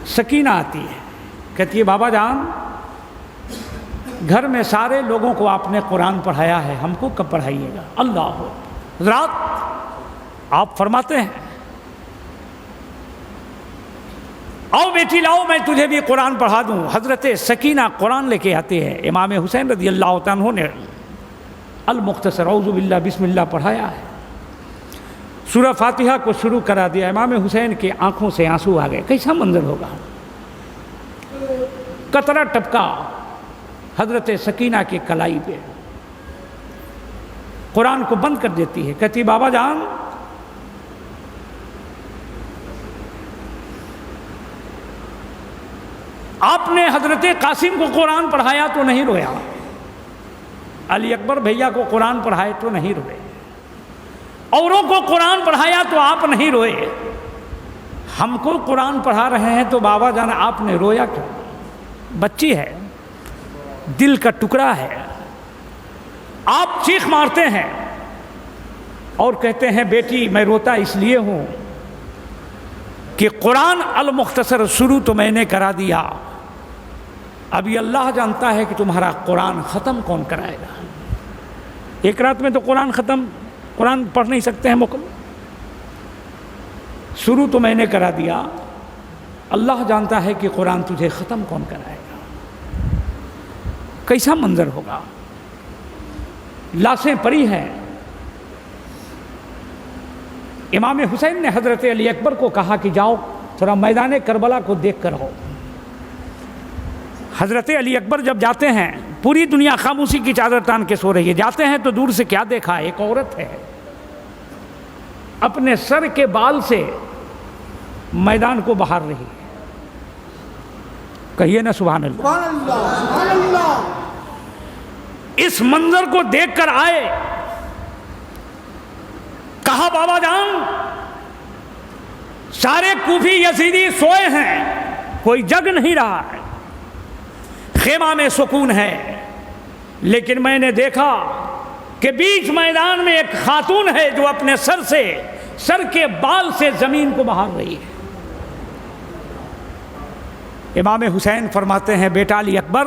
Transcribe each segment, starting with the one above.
सकीना आती है, कहती है बाबा जान घर में सारे लोगों को आपने कुरान पढ़ाया है, हमको कब पढ़ाइएगा? अल्लाह रात आप फरमाते हैं आओ बेटी लाओ मैं तुझे भी कुरान पढ़ा दूं। हज़रत सकीना कुरान लेके आते हैं। इमाम हुसैन रज़ी अल्लाह तआला अन्हु ने अल मुख्तसर औज़ु बिल्लाह बिस्मिल्लाह पढ़ाया है, सूरह फातिहा को शुरू करा दिया। इमाम हुसैन के आंखों से आंसू आ गए। कैसा मंजर होगा, कतरा टपका हज़रत सकीना के कलाई पे, कुरान को बंद कर देती है, कहती बाबा जान आपने हज़रत कासिम को कुरान पढ़ाया तो नहीं रोया, अली अकबर भैया को कुरान पढ़ाए तो नहीं रोए, औरों को कुरान पढ़ाया तो आप नहीं रोए, हमको कुरान पढ़ा रहे हैं तो बाबा जान आपने रोया क्यों? बच्ची है, दिल का टुकड़ा है, आप चीख मारते हैं और कहते हैं बेटी मैं रोता इसलिए हूं कि कुरान अल मुख्तसर शुरू तो मैंने करा दिया, अभी अल्लाह जानता है कि तुम्हारा कुरान ख़त्म कौन कराएगा। एक रात में तो कुरान ख़त्म, कुरान पढ़ नहीं सकते हैं मुकम्मल, शुरू तो मैंने करा दिया, अल्लाह जानता है कि कुरान तुझे ख़त्म कौन कराएगा। कैसा मंजर होगा, लाशें पड़ी हैं। इमाम हुसैन ने हज़रत अली अकबर को कहा कि जाओ थोड़ा मैदान करबला को देख कर आओ। हज़रत अली अकबर जब जाते हैं, पूरी दुनिया खामोशी की चादर तान के सो रही है, जाते हैं तो दूर से क्या देखा, एक औरत है अपने सर के बाल से मैदान को बहार रही है। कहिए ना सुभान अल्लाह। इस मंजर को देखकर आए, कहा बाबा जान सारे कूफी यजीदी सोए हैं, कोई जग नहीं रहा है, खेमा में सुकून है, लेकिन मैंने देखा कि बीच मैदान में एक खातून है जो अपने सर के बाल से जमीन को बहार रही है। इमाम हुसैन फरमाते हैं बेटा अली अकबर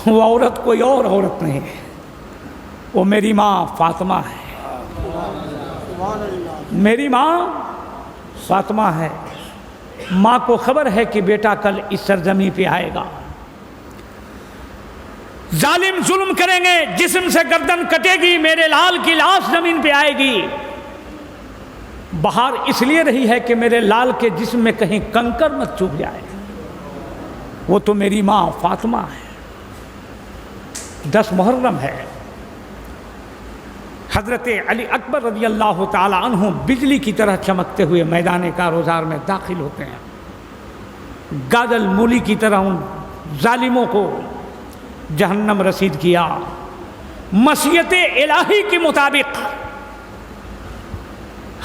वो औरत कोई और औरत नहीं है, वो मेरी माँ फातिमा है, मेरी माँ फातिमा है। माँ को खबर है कि बेटा कल इस सरजमी पे आएगा, जालिम जुल्म करेंगे, जिस्म से गर्दन कटेगी, मेरे लाल की लाश जमीन पे आएगी। बहार इसलिए रही है कि मेरे लाल के जिस्म में कहीं कंकर मत चुभ जाए, वो तो मेरी माँ फातिमा है। 10 मुहर्रम है, हज़रत अली अकबर रज़ी अल्लाह ताला अन्हु बिजली की तरह चमकते हुए मैदान कारोज़ार में दाखिल होते हैं। गाजल मूली की तरह उन जालिमों को जहन्नम रसीद किया। मसीयत इलाही के मुताबिक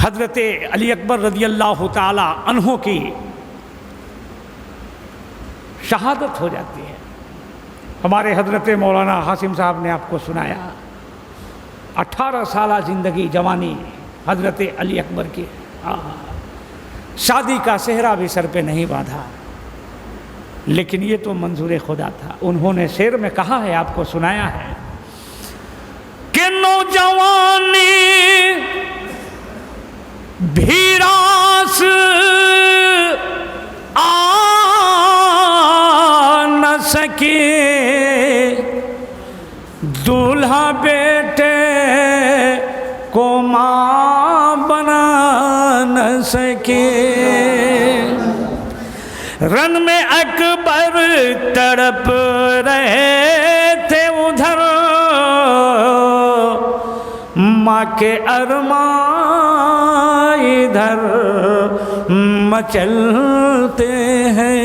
हज़रत अली अकबर रज़ी अल्लाह ताला अन्हु की शहादत हो जाती है। हमारे हज़रत मौलाना हाशिम साहब ने आपको सुनाया, 18 साल ज़िंदगी जवानी हज़रत अली अकबर की, शादी का सेहरा भी सर पे नहीं बांधा, लेकिन ये तो मंजूर खुदा था। उन्होंने शेर में कहा है, आपको सुनाया है कि नौजवानी भीरास आ न सके, दूल्हा बेटे को माँ बना न सके। रन में अकबर तड़प रहे थे उधर, माँ के अरमां इधर मचलते हैं।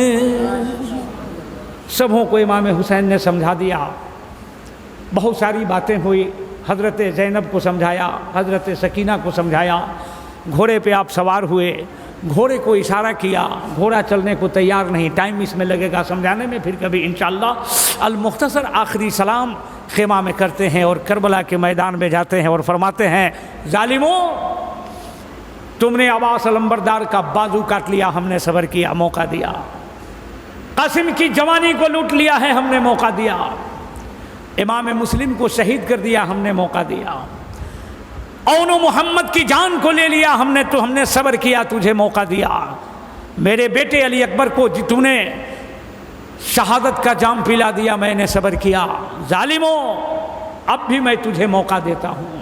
सबों को इमाम हुसैन ने समझा दिया, बहुत सारी बातें हुई। हज़रत ज़ैनब को समझाया, हज़रत सकीना को समझाया, घोड़े पे आप सवार हुए, घोड़े को इशारा किया, घोड़ा चलने को तैयार नहीं, टाइम इसमें लगेगा समझाने में, फिर कभी इंशाअल्लाह। अल मुख्तसर आखिरी सलाम खेमा में करते हैं और करबला के मैदान में जाते हैं और फरमाते हैं, जालिमों तुमने अब्बास अलंबरदार का बाजू काट लिया, हमने सब्र किया, मौका दिया। कासिम की जवानी को लूट लिया है, हमने मौका दिया। इमाम मुस्लिम को शहीद कर दिया, हमने मौका दिया। औनो मोहम्मद की जान को ले लिया हमने, तो हमने सब्र किया, तुझे मौका दिया। मेरे बेटे अली अकबर को तूने शहादत का जाम पिला दिया, मैंने सब्र किया। जालिमों, अब भी मैं तुझे मौका देता हूं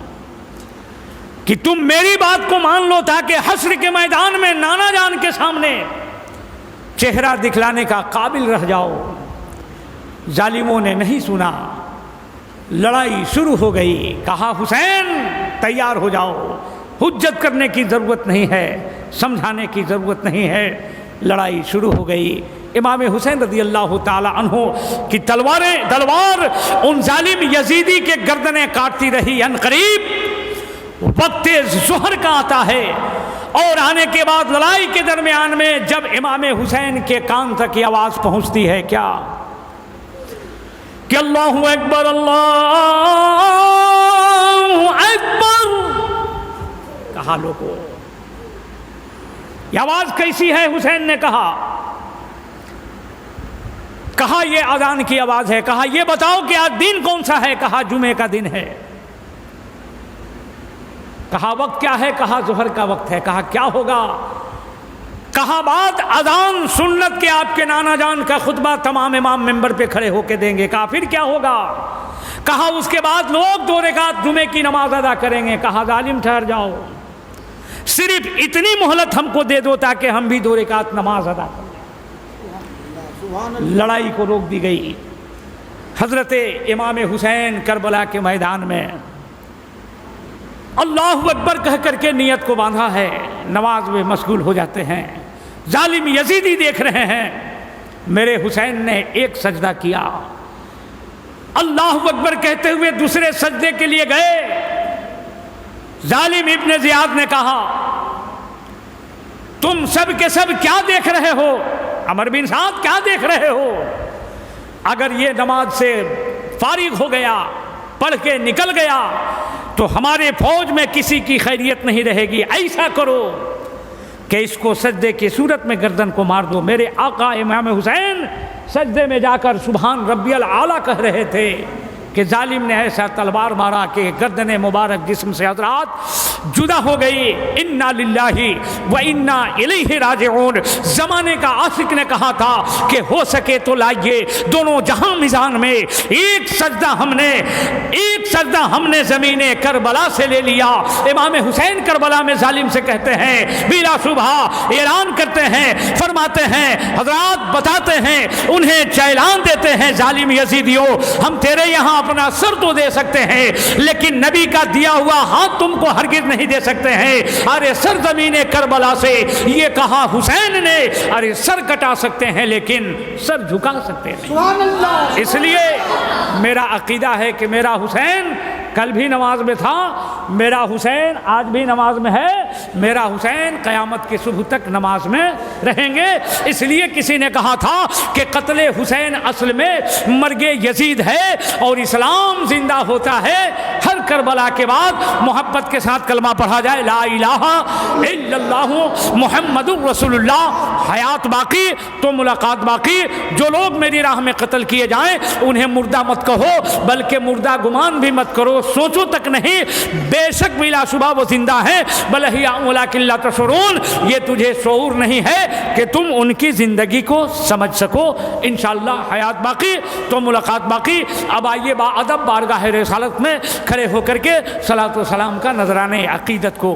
कि तुम मेरी बात को मान लो, ताकि हश्र के मैदान में नाना जान के सामने चेहरा दिखलाने का काबिल रह जाओ। जालिमों ने नहीं सुना, लड़ाई शुरू हो गई। कहा हुसैन तैयार हो जाओ, हुज्जत करने की ज़रूरत नहीं है, समझाने की ज़रूरत नहीं है। लड़ाई शुरू हो गई। इमाम हुसैन रज़ी अल्लाह ताला अन्हो की तलवार उन जालिम यजीदी के गर्दनें काटती रही। अनकरीब वक्त ज़ुहर का आता है, और आने के बाद लड़ाई के दरमियान में जब इमाम हुसैन के कान तक ये आवाज़ पहुँचती है, क्या कि अल्लाहु अकबर, अल्लाहु अकबर। कहा लोगों, ये आवाज़ कैसी है? हुसैन ने कहा ये अजान की आवाज़ है। कहा ये बताओ कि आज दिन कौन सा है? कहा जुमे का दिन है। कहा वक्त क्या है? कहा ज़ुहर का वक्त है। कहा क्या होगा? कहा बात अजान सुन्नत के आपके नाना जान का खुतबा तमाम इमाम मेंबर पे खड़े होके देंगे। कहा फिर क्या होगा? कहा उसके बाद लोग 2 रकात जुमे की नमाज अदा करेंगे। कहा जालिम ठहर जाओ, सिर्फ इतनी मोहलत हमको दे दो ताकि हम भी 2 रकात नमाज अदा करें। लड़ाई को रोक दी गई। हजरत इमाम हुसैन करबला के मैदान में अल्लाहु अकबर कह करके नियत को बांधा है, नमाज में मशगूल हो जाते हैं। जालिम यजीदी देख रहे हैं। मेरे हुसैन ने एक सजदा किया, अल्लाहु अकबर कहते हुए दूसरे सजदे के लिए गए। जालिम इब्ने जियाद ने कहा, तुम सब के सब क्या देख रहे हो? अमर बिन साद क्या देख रहे हो? अगर ये नमाज से फारिग हो गया, पढ़ के निकल गया, तो हमारे फौज में किसी की खैरियत नहीं रहेगी। ऐसा करो कि इसको सजदे की सूरत में गर्दन को मार दो। मेरे आका इमाम हुसैन सजदे में जाकर सुभान रब्बियल आला कह रहे थे कि जालिम ने ऐसा तलवार मारा कि गर्दन मुबारक जिस्म से हजरात जुदा हो गई। इन्ना लिल्लाहि व इन्ना इलैहि राजिऊन। ज़माने का आशिक ने कहा था कि हो सके तो लाइए दोनों जहां मिजान में एक सजदा हमने ज़मीने करबला से ले लिया। इमाम हुसैन करबला में जालिम से कहते हैं, बिला सुबह ऐलान करते हैं, फरमाते हैं, हजरात बताते हैं, उन्हें चैलान देते हैं, जालिम यजीदियों, हम तेरे यहाँ अपना सर तो दे सकते हैं, लेकिन नबी का दिया हुआ हाथ तुमको हरगिज नहीं दे सकते हैं। अरे सर ज़मीने करबला से, ये कहा हुसैन ने, अरे सर कटा सकते हैं लेकिन सर झुका सकते नहीं। इसलिए मेरा अकीदा है कि मेरा हुसैन कल भी नमाज में था, मेरा हुसैन आज भी नमाज में है, मेरा हुसैन क़यामत की सुबह तक नमाज में रहेंगे। इसलिए किसी ने कहा था कि कत्ले हुसैन असल में मर्गे यजीद है और इस्लाम जिंदा होता है हर करबला के बाद मोहब्बत के साथ कलमा पढ़ा जाए, ला इलाहा इल्लल्लाहु मुहम्मदुर रसूलुल्लाह। हयात बाकी तो मुलाकात बाकी। जो लोग मेरी राह में कत्ल किए जाएं उन्हें मुर्दा मत कहो, बल्कि मुर्दा गुमान भी मत करो, सोचो तक नहीं। बेशक बिला शुबा वो जिंदा है, बलहिया वलाकिन तशऊरून। ये तुझे शऊर नहीं है कि तुम उनकी ज़िंदगी को समझ सको। इंशाअल्लाह हयात बाकी तो मुलाकात बाकी। अब आइए बाअदब बारगाह रिसालत में खड़े होकर के सलातो सलाम का नजराने अकीदत को